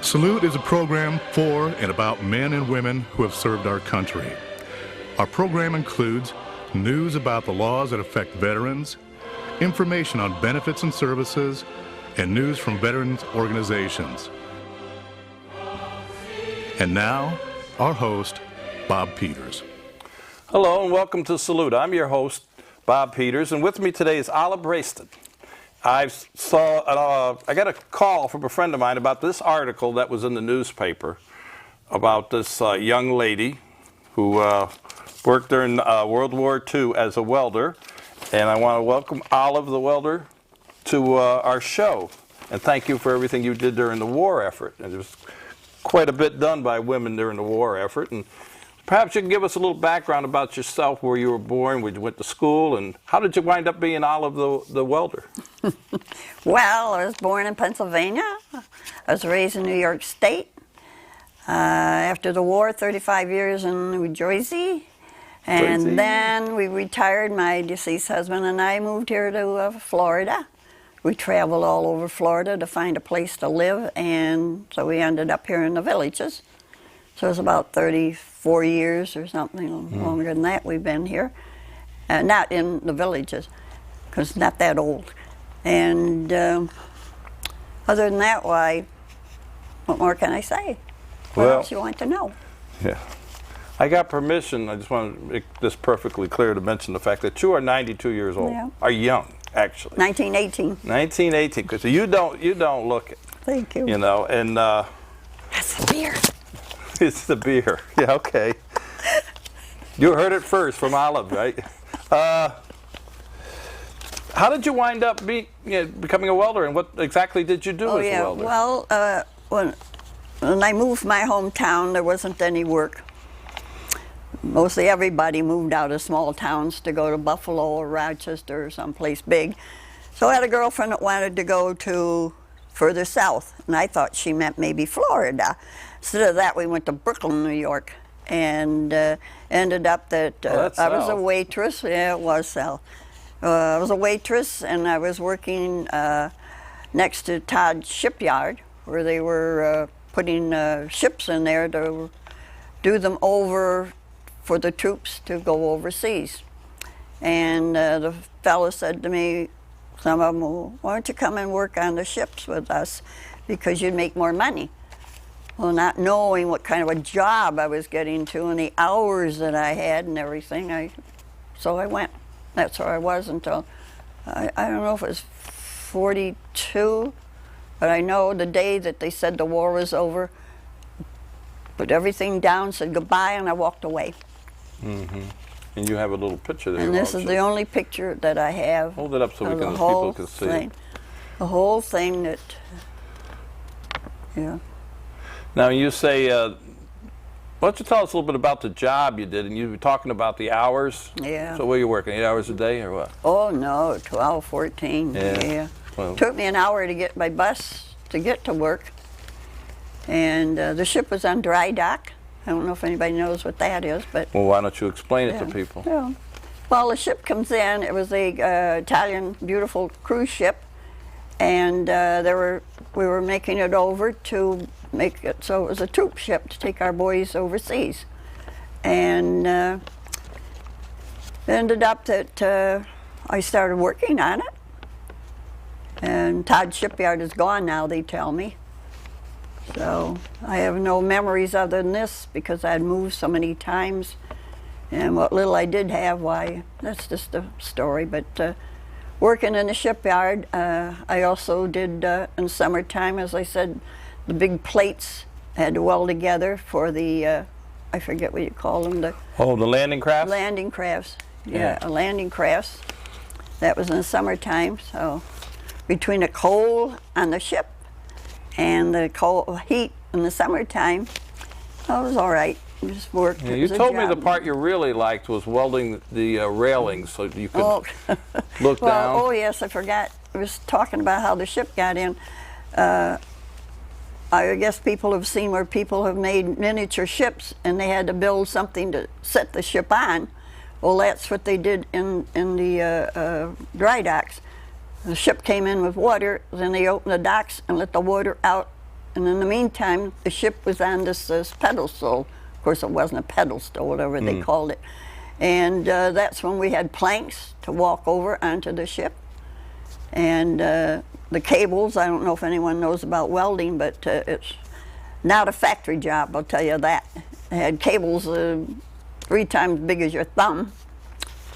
Salute is a program for and about men and women who have served our country. Our program includes news about the laws that affect veterans, information on benefits and services, and news from veterans organizations. And now, our host, Bob Peters. Hello and welcome to Salute. I'm your host, Bob Peters, and with me today is Olive Brasted. I got a call from a friend of mine about this article that was in the newspaper about this young lady who worked during World War II as a welder, and I want to welcome Olive the Welder to our show, and thank you for everything you did during the war effort. And there was quite a bit done by women during the war effort, and perhaps you can give us a little background about yourself, where you were born, where you went to school, and how did you wind up being Olive the Welder? Well, I was born in Pennsylvania. I was raised in New York State. After the war, 35 years in New Jersey. And then we retired. My deceased husband and I moved here to Florida. We traveled all over Florida to find a place to live, and so we ended up here in the Villages. So it was about 34 years or something, longer than that we've been here. Not in the Villages, because not that old. And other than that, why, what more can I say? What else you want to know? Yeah. I got permission, I just want to make this perfectly clear, to mention the fact that you are 92 years old. Yeah. Are young, actually. 1918. 1918. Because you don't look it. Thank you. You know, and that's the beer. It's the beer. Yeah, okay. You heard it first from Olive, right? How did you wind up becoming a welder, and what exactly did you do as a welder? Well, when I moved my hometown, there wasn't any work. Mostly everybody moved out of small towns to go to Buffalo or Rochester or someplace big. So I had a girlfriend that wanted to go to further south, and I thought she meant maybe Florida. Instead of that, we went to Brooklyn, New York, and ended up that I was a waitress. Yeah, it was south. I was a waitress, and I was working next to Todd's shipyard, where they were putting ships in there to do them over for the troops to go overseas. And the fellow said to me, some of them, well, why don't you come and work on the ships with us, because you'd make more money. Well, not knowing what kind of a job I was getting to and the hours that I had and everything, so I went. That's where I was until, I don't know if it was 42, but I know the day that they said the war was over, put everything down, said goodbye, and I walked away. Mm-hmm. And you have a little picture there. And this is the only picture that I have. Hold it up so people can see it. The whole thing that, yeah. Now you say, why don't you tell us a little bit about the job you did, and you were talking about the hours. Yeah. So where you working, 8 hours a day or what? Oh no, 12, 14, yeah. Well, took me an hour to get my bus to get to work. And the ship was on dry dock. I don't know if anybody knows what that is, but... Well, why don't you explain it to people? Yeah. Well, the ship comes in. It was a Italian, beautiful cruise ship, and we were making it over to make it so it was a troop ship to take our boys overseas. And it ended up that I started working on it. And Todd's shipyard is gone now, they tell me. So I have no memories other than this, because I'd moved so many times, and what little I did have, why, that's just a story. But working in the shipyard, I also did in summertime, as I said, the big plates I had to weld together for the, I forget what you call them. The landing crafts? Landing crafts, yeah, landing crafts. That was in the summertime, so between the cold on the ship and the cold heat in the summertime, it was all right. Just worked. Yeah, you told me the part you really liked was welding the railings, so you could look down. Oh yes, I forgot. I was talking about how the ship got in. I guess people have seen where people have made miniature ships, and they had to build something to set the ship on. Well, that's what they did in the dry docks. The ship came in with water, then they opened the docks and let the water out And in the meantime, the ship was on this pedestal. Of course, it wasn't a pedestal, whatever they called it. And that's when we had planks to walk over onto the ship. And the cables, I don't know if anyone knows about welding, but it's not a factory job, I'll tell you that. It had cables 3 times big as your thumb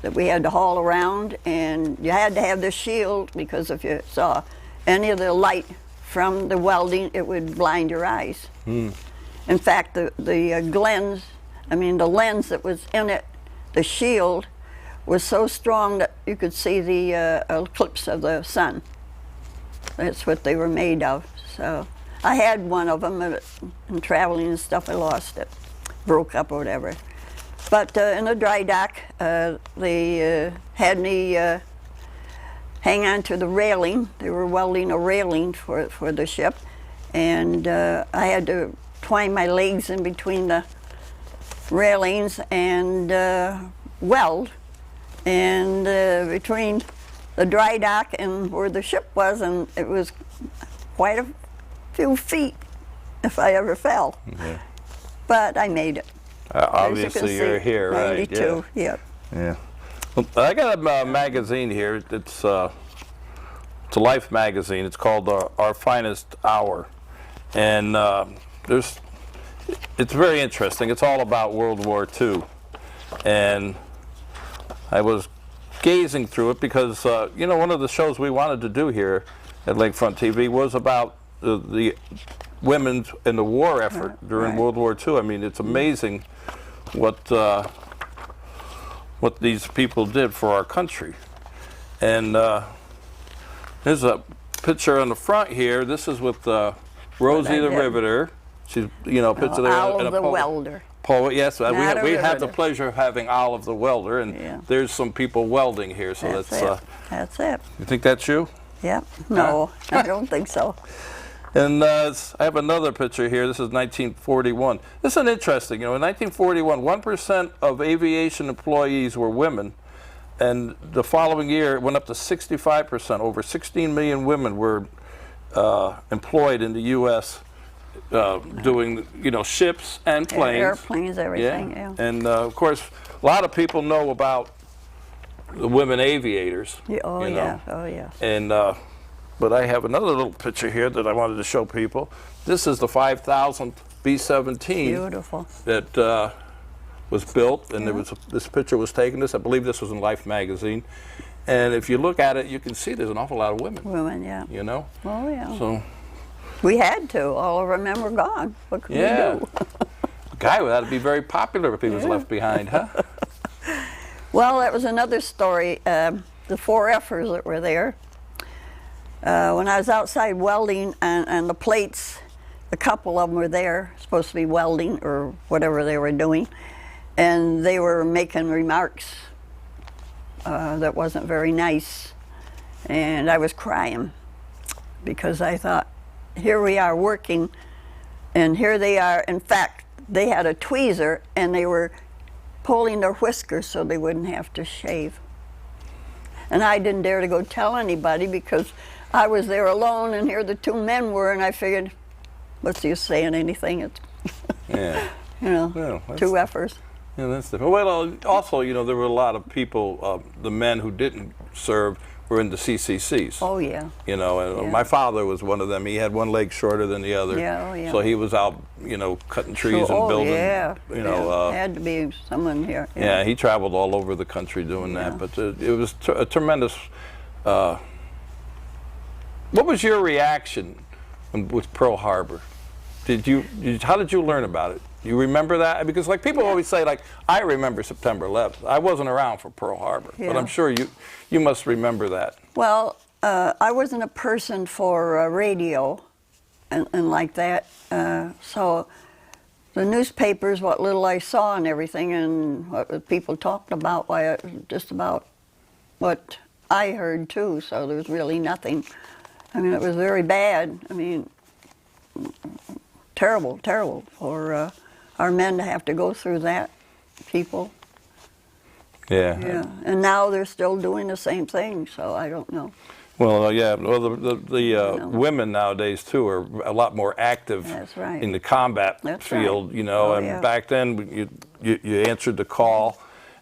that we had to haul around, and you had to have the shield because if you saw any of the light from the welding, it would blind your eyes. In fact, the lens that was in it, the shield, was so strong that you could see the eclipse of the sun. That's what they were made of. So I had one of them, and traveling and stuff, I lost it, broke up or whatever. But in the dry dock, they had me hang on to the railing. They were welding a railing for the ship, and I had to twine my legs in between the railings and weld. And between the dry dock and where the ship was, and it was quite a few feet if I ever fell. But I made it. Obviously, you're here, right? 92, yeah. Well, I got a magazine here. It's a Life magazine. It's called Our Finest Hour, and it's very interesting. It's all about World War II, and I was gazing through it because one of the shows we wanted to do here at Lakefront TV was about the women in the war effort during World War II. I mean, it's amazing what these people did for our country. And there's a picture on the front here. This is with Rosie the Riveter. She's, picture there. Olive the Welder. Poet, yes. We have the pleasure of having Olive the Welder, and there's some people welding here. So that's it. You think that's you? Yep. No, I don't think so. And I have another picture here. This is 1941. This is interesting. In 1941, 1% of aviation employees were women, and the following year it went up to 65%. Over 16 million women were employed in the U.S. Doing, ships and planes. Airplanes, everything, yeah. And of course, a lot of people know about the women aviators. Oh yeah. And but I have another little picture here that I wanted to show people. This is the 5,000th B-17. Beautiful. That was built, and this picture was taken. I believe this was in Life magazine. And if you look at it, you can see there's an awful lot of women. Women, yeah. Oh yeah. So we had to. All of our men were gone. What could we do? Guy would have to be very popular if he was left behind, huh? Well, that was another story. The 4Fers that were there. When I was outside welding and the plates, a couple of them were there, supposed to be welding or whatever they were doing, and they were making remarks that wasn't very nice, and I was crying because I thought, here we are working, and here they are. In fact, they had a tweezer, and they were pulling their whiskers so they wouldn't have to shave. And I didn't dare to go tell anybody because I was there alone, and here the 2 men were, and I figured, what's the use saying anything? It's well, 2 effers. Yeah, that's different. Well, also, there were a lot of people, the men who didn't serve were in the CCCs. Oh, yeah. My father was one of them. He had one leg shorter than the other. Yeah. So he was out, cutting trees and building. Had to be someone here. Yeah, he traveled all over the country doing that. But it was a tremendous. What was your reaction with Pearl Harbor? How did you learn about it? You remember that? Because people always say, I remember September 11th. I wasn't around for Pearl Harbor, but I'm sure you must remember that. Well, I wasn't a person for radio and like that. So the newspapers, what little I saw and everything, and what people talked about, just about what I heard too. So there was really nothing. I mean, it was very bad. I mean, terrible for our men to have to go through that, people. Yeah. And now they're still doing the same thing, so I don't know. Well, yeah. Well, the women nowadays too are a lot more active That's right. in the combat That's field. right. You know, Oh, and yeah. back then you answered the call.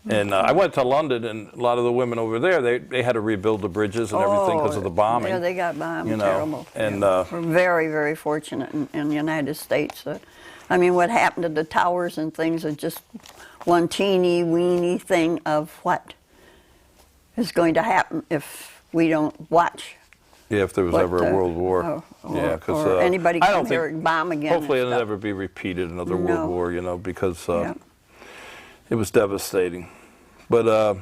And I went to London, and a lot of the women over there, they had to rebuild the bridges and everything because of the bombing. Yeah, they got bombed, you know, terrible. and yeah. We're very, very fortunate in the United States. I mean, what happened to the towers and things is just one teeny weeny thing of what is going to happen if we don't watch. yeah, if there was ever a world war, yeah, or anybody I come don't here think and bomb again. hopefully and it'll stuff. never be repeated another No. world war. You know, because Yeah. it was devastating. But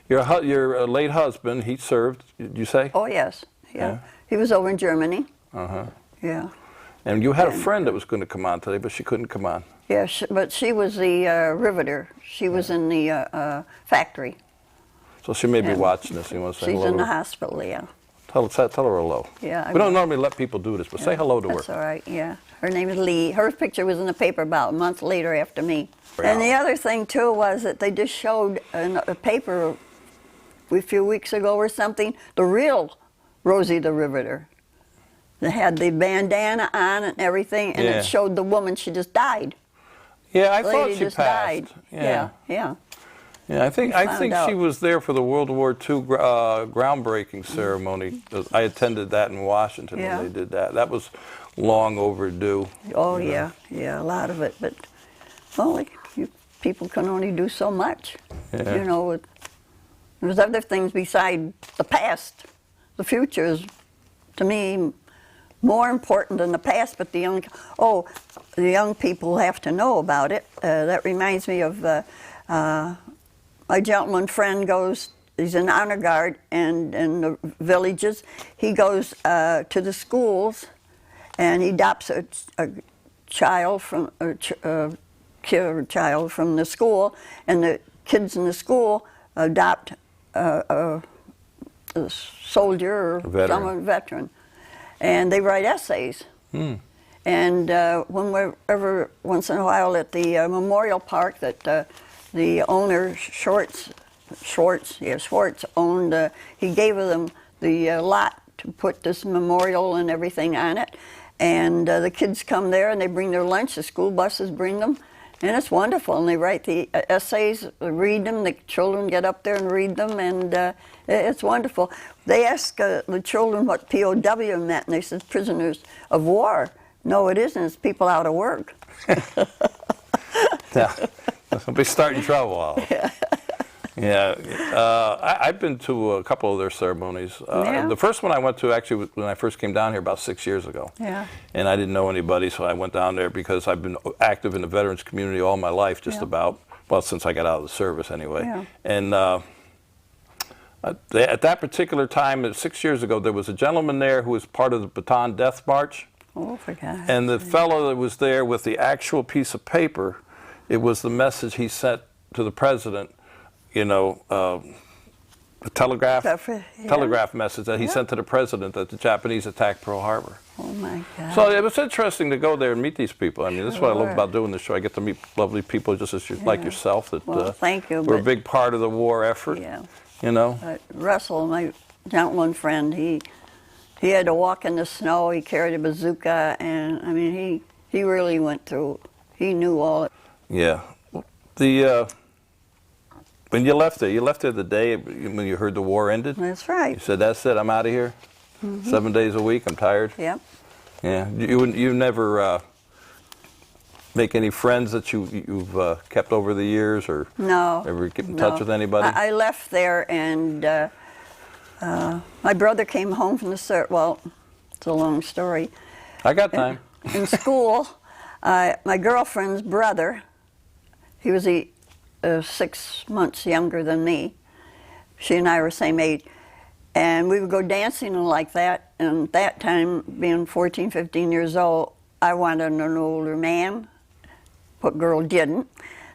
your late husband, he served. Did you say? Oh yes, yeah. Yeah. He was over in Germany. Uh-huh. Yeah. And you had a friend that was going to come on today, but she couldn't come on. Yeah, but she was the riveter. She was in the factory. So she may be Yeah. watching this. You want to say She's hello in to the her? hospital, yeah. Tell her hello. Yeah, I We don't will. normally let people do this, but say hello to That's her. all right, yeah. Her name is Lee. Her picture was in the paper about a month later after me. Wow. And the other thing, too, was that they just showed in a paper a few weeks ago or something, the real Rosie the Riveter. They had the bandana on and everything, and Yeah. it showed the woman, she just died. Yeah, I The thought lady she just passed. died. Yeah. Yeah. Yeah, I think found she out. was there for the World War II groundbreaking ceremony. I attended that in Washington Yeah. when they did that. That was long overdue. Oh, you know. yeah, a lot of it. But, well, people can only do so much. Yeah. You know, there's other things beside the past. The future is, to me, more important than the past, but the young people have to know about it. That reminds me of my gentleman friend he's an honor guard, and in the villages, he goes to the schools, and he adopts a child from child from the school, and the kids in the school adopt a soldier or veteran, and they write essays. And whenever once in a while at the memorial park that the owner Schwartz owned, he gave them the lot to put this memorial and everything on it. And the kids come there and they bring their lunch. The school buses bring them, and it's wonderful. And they write the essays, read them. The children get up there and read them, and it's wonderful. They ask the children what POW meant, and they said prisoners of war. No, it isn't. It's people out of work. Yeah, they'll be starting trouble. Yeah, I've been to a couple of their ceremonies. Yeah. The first one I went to actually was when I first came down here about 6 years ago. Yeah. And I didn't know anybody, so I went down there because I've been active in the veterans community all my life, just Yeah. about, well, since I got out of the service anyway. Yeah. And at that particular time, 6 years ago, there was a gentleman there who was part of the Baton Death March. Oh, for God's And the fellow that was there with the actual piece of paper, it was the message he sent to the president, you know, the telegraph message that he sent to the president that the Japanese attacked Pearl Harbor. Oh, my God. So it was interesting to go there and meet these people. I mean, this is what I love Sure. about doing this show. I get to meet lovely people just as like yourself that Well, thank you, were a but- big part of the war effort. Yeah. You know? Russell, my gentleman friend, he had to walk in the snow. He carried a bazooka, and I mean, he really went through. He knew all it. Yeah. When you left there the day when you heard the war ended? That's right. You said, that's it, I'm out of here? 7 days a week, I'm tired? Yep. Yeah. You never make any friends that you've kept over the years, or No. ever get in touch no. with anybody? I left there, and my brother came home from the service. Well, it's a long story. I got time. In school, my girlfriend's brother, he was 6 months younger than me. She and I were the same age. And we would go dancing and like that. And at that time, being 14, 15 years old, I wanted an older man. What girl didn't?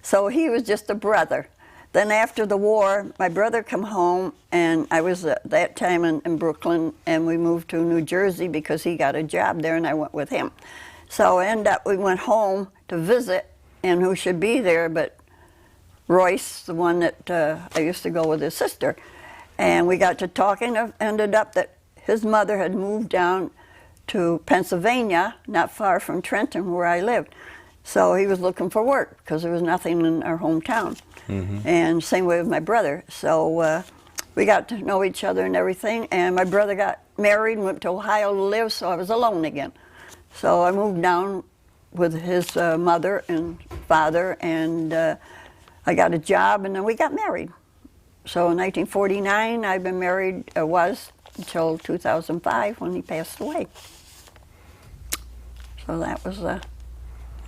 So he was just a brother. Then after the war, my brother come home, and I was at that time in Brooklyn, and we moved to New Jersey because he got a job there, and I went with him. So we went home to visit, and who should be there but Royce, the one that I used to go with his sister. And we got to talking. It ended up that his mother had moved down to Pennsylvania, not far from Trenton, where I lived. So he was looking for work because there was nothing in our hometown. And same way with my brother. So we got to know each other and everything. And my brother got married and went to Ohio to live, so I was alone again. So I moved down with his mother and father, and I got a job, and then we got married. So in 1949, I've been married, was until 2005 when he passed away. So that was a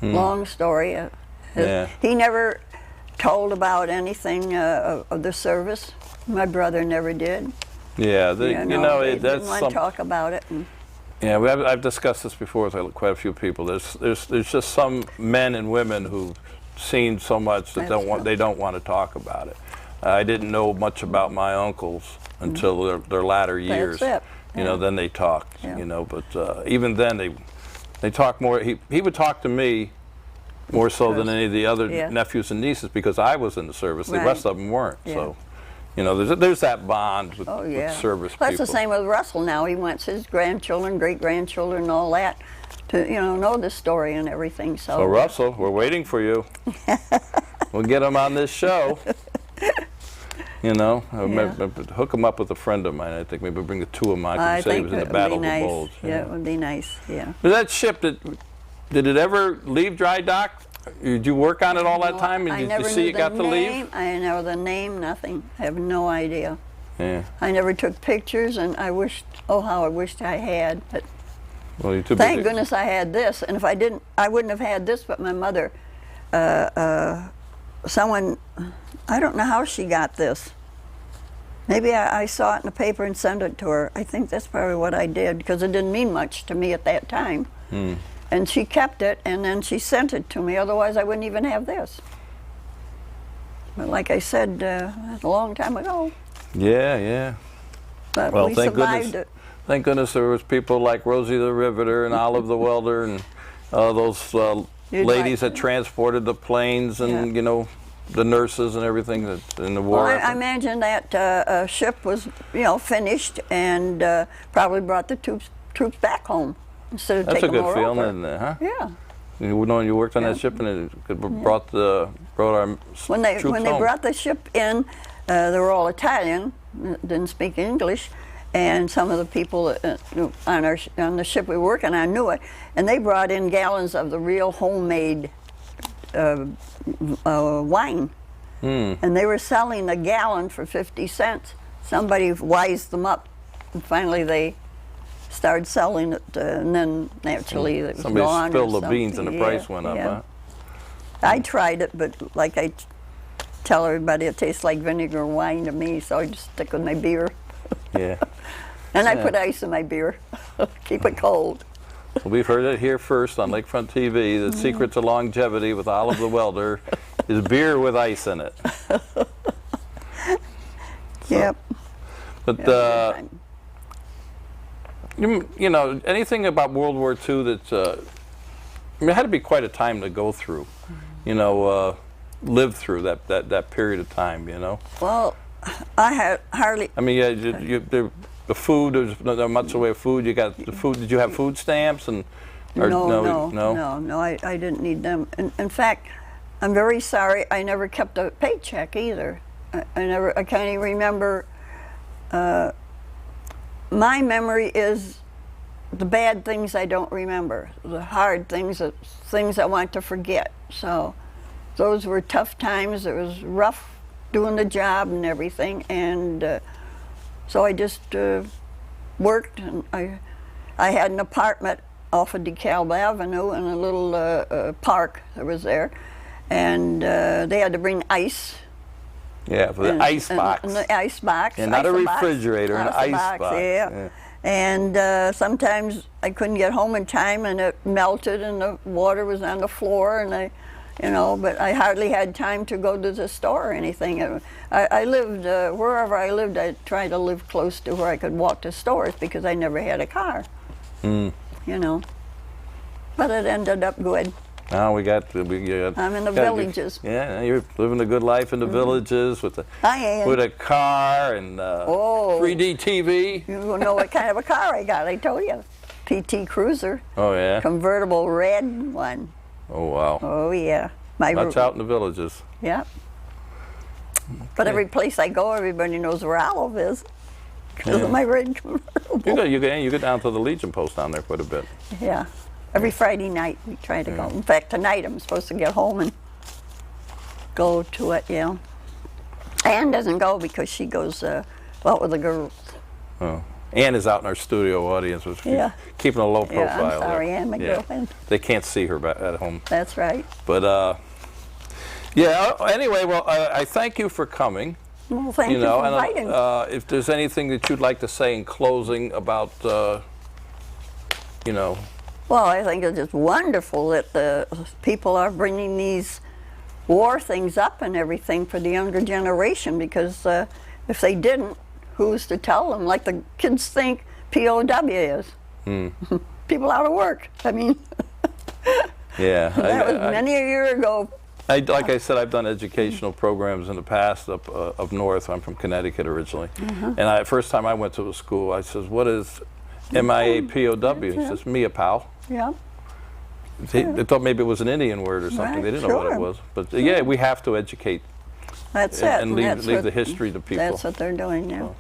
long story. He never told about anything of the service. My brother never did. Yeah, They that's didn't want to talk about it. Yeah, I've discussed this before with quite a few people. There's just some men and women who've seen so much that they don't want to talk about it. I didn't know much about my uncles until their latter years. That's it. You know, then they talked. Yeah. You know, but even then they talk more. He would talk to me more so than any of the other nephews and nieces because I was in the service. The rest of them weren't. Yeah. So, you know, there's that bond with, with service people. That's the same with Russell now. He wants his grandchildren, great-grandchildren, and all that to, know the story and everything. So Russell, we're waiting for you. We'll get him on this show. You know, hook him up with a friend of mine. I think maybe bring the two of them. I can say he was in the Battle of the Bulge. Yeah, it would be nice. Yeah. But that ship, did it ever leave dry dock? Did you work on it all that time? And did you see it got to leave? I know the name, nothing. I have no idea. Yeah. I never took pictures, and I wished, how I wished I had. But well, you're too thank busy. goodness I had this. And if I didn't, I wouldn't have had this. But my mother, someone, I don't know how she got this. Maybe I saw it in the paper and sent it to her. I think that's probably what I did because it didn't mean much to me at that time. And she kept it, and then she sent it to me. Otherwise, I wouldn't even have this. But like I said, that's a long time ago. Yeah, yeah. But well, we thank survived goodness. it. Thank goodness there was people like Rosie the Riveter and Olive the Welder and those ladies that transported the planes and the nurses and everything that in the war. Well, I imagine that ship was finished and probably brought the troops back home. Instead of That's a taking good feeling, over. isn't it, huh? Yeah. You know, you worked on that ship and it brought our When they troops home. brought the ship in, they were all Italian, didn't speak English, and some of the people on the ship we were working on knew it, and they brought in gallons of the real homemade wine, and they were selling a gallon for 50 cents. Somebody wised them up, and finally they started selling it, and then naturally it was somebody gone. spilled the beans and the price went up, huh? I tried it, but like I tell everybody, it tastes like vinegar wine to me, so I just stick with my beer. Yeah. And I put ice in my beer, keep it cold. Well, we've heard it here first on Lakefront TV. The secret to longevity with Olive the Welder is beer with ice in it. Yep. But you know, anything about World War II that I mean, it had to be quite a time to go through. You know, live through that period of time. You know. Well, I had hardly. I mean, the food. There's not much in the way of food. You got the food. Did you have food stamps and? No. I didn't need them. In fact, I'm very sorry. I never kept a paycheck either. I can't even remember. My memory is the bad things I don't remember. The hard things, things I want to forget. So those were tough times. It was rough doing the job and everything. And so I just worked. And I had an apartment off of DeKalb Avenue in a little park that was there. And they had to bring ice. Yeah, for the ice box. And the ice box. And not a refrigerator, an ice box. Yeah. And sometimes I couldn't get home in time, and it melted, and the water was on the floor, and but I hardly had time to go to the store or anything. I lived wherever I lived. I tried to live close to where I could walk to stores because I never had a car. You know, but it ended up good. Now we got. I'm in the villages. Yeah, you're living a good life in the villages with I am. with a car and 3D TV. You don't know what kind of a car I got. I told you, PT Cruiser. Oh yeah. Convertible red one. Oh wow. Oh yeah. That's out in the villages. Yeah. But every place I go, everybody knows where Olive is because of my red convertible. You get down to the Legion post down there quite a bit. Yeah. Every Friday night we try to go. In fact, tonight I'm supposed to get home and go to it, yeah. Ann doesn't go because she goes out with the girls. Oh. Ann is out in our studio audience, which keeping a low profile. Yeah, I'm sorry, Ann, my girlfriend. They can't see her at home. That's right. But yeah. Anyway, well, I thank you for coming. Well, thank you for inviting me. If there's anything that you'd like to say in closing about, Well, I think it's just wonderful that the people are bringing these war things up and everything for the younger generation, because if they didn't, who's to tell them? Like the kids think POW is. People out of work. I mean, yeah. that was many a year ago. Like I said, I've done educational programs in the past up north. I'm from Connecticut originally. And first time I went to a school, I says, what is MIA POW? He says, Mia Pal. Yeah. They thought maybe it was an Indian word or something. Right, they didn't know what it was. But yeah, we have to educate. That's and it. leave the history to people. That's what they're doing now.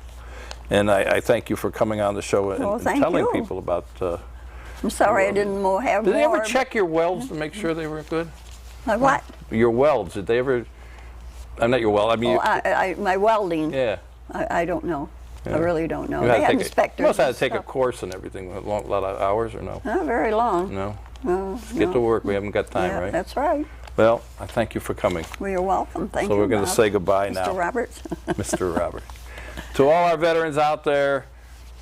And I thank you for coming on the show and telling people about. I'm sorry I didn't have more. Did they ever check your welds to make sure they were good? My what? Your welds. Did they ever? I'm not your weld. I mean. My welding. Yeah. I don't know. Yeah. I really don't know. They have inspectors. You must have to take a course and everything. A lot of hours or no? Not very long. No. No. Let's get to work. We haven't got time, right? That's right. Well, I thank you for coming. Well, you're welcome. Thank you. So we're going to say goodbye now. Mr. Roberts. Mr. Robert. To all our veterans out there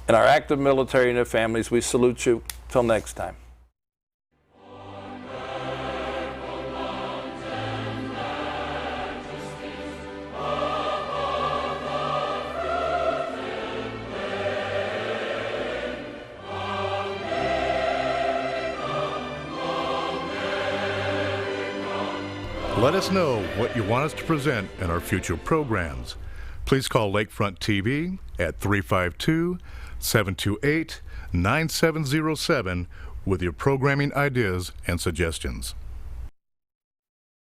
and our active military and their families, we salute you. Till next time. Let us know what you want us to present in our future programs. Please call Lakefront TV at 352-728-9707 with your programming ideas and suggestions.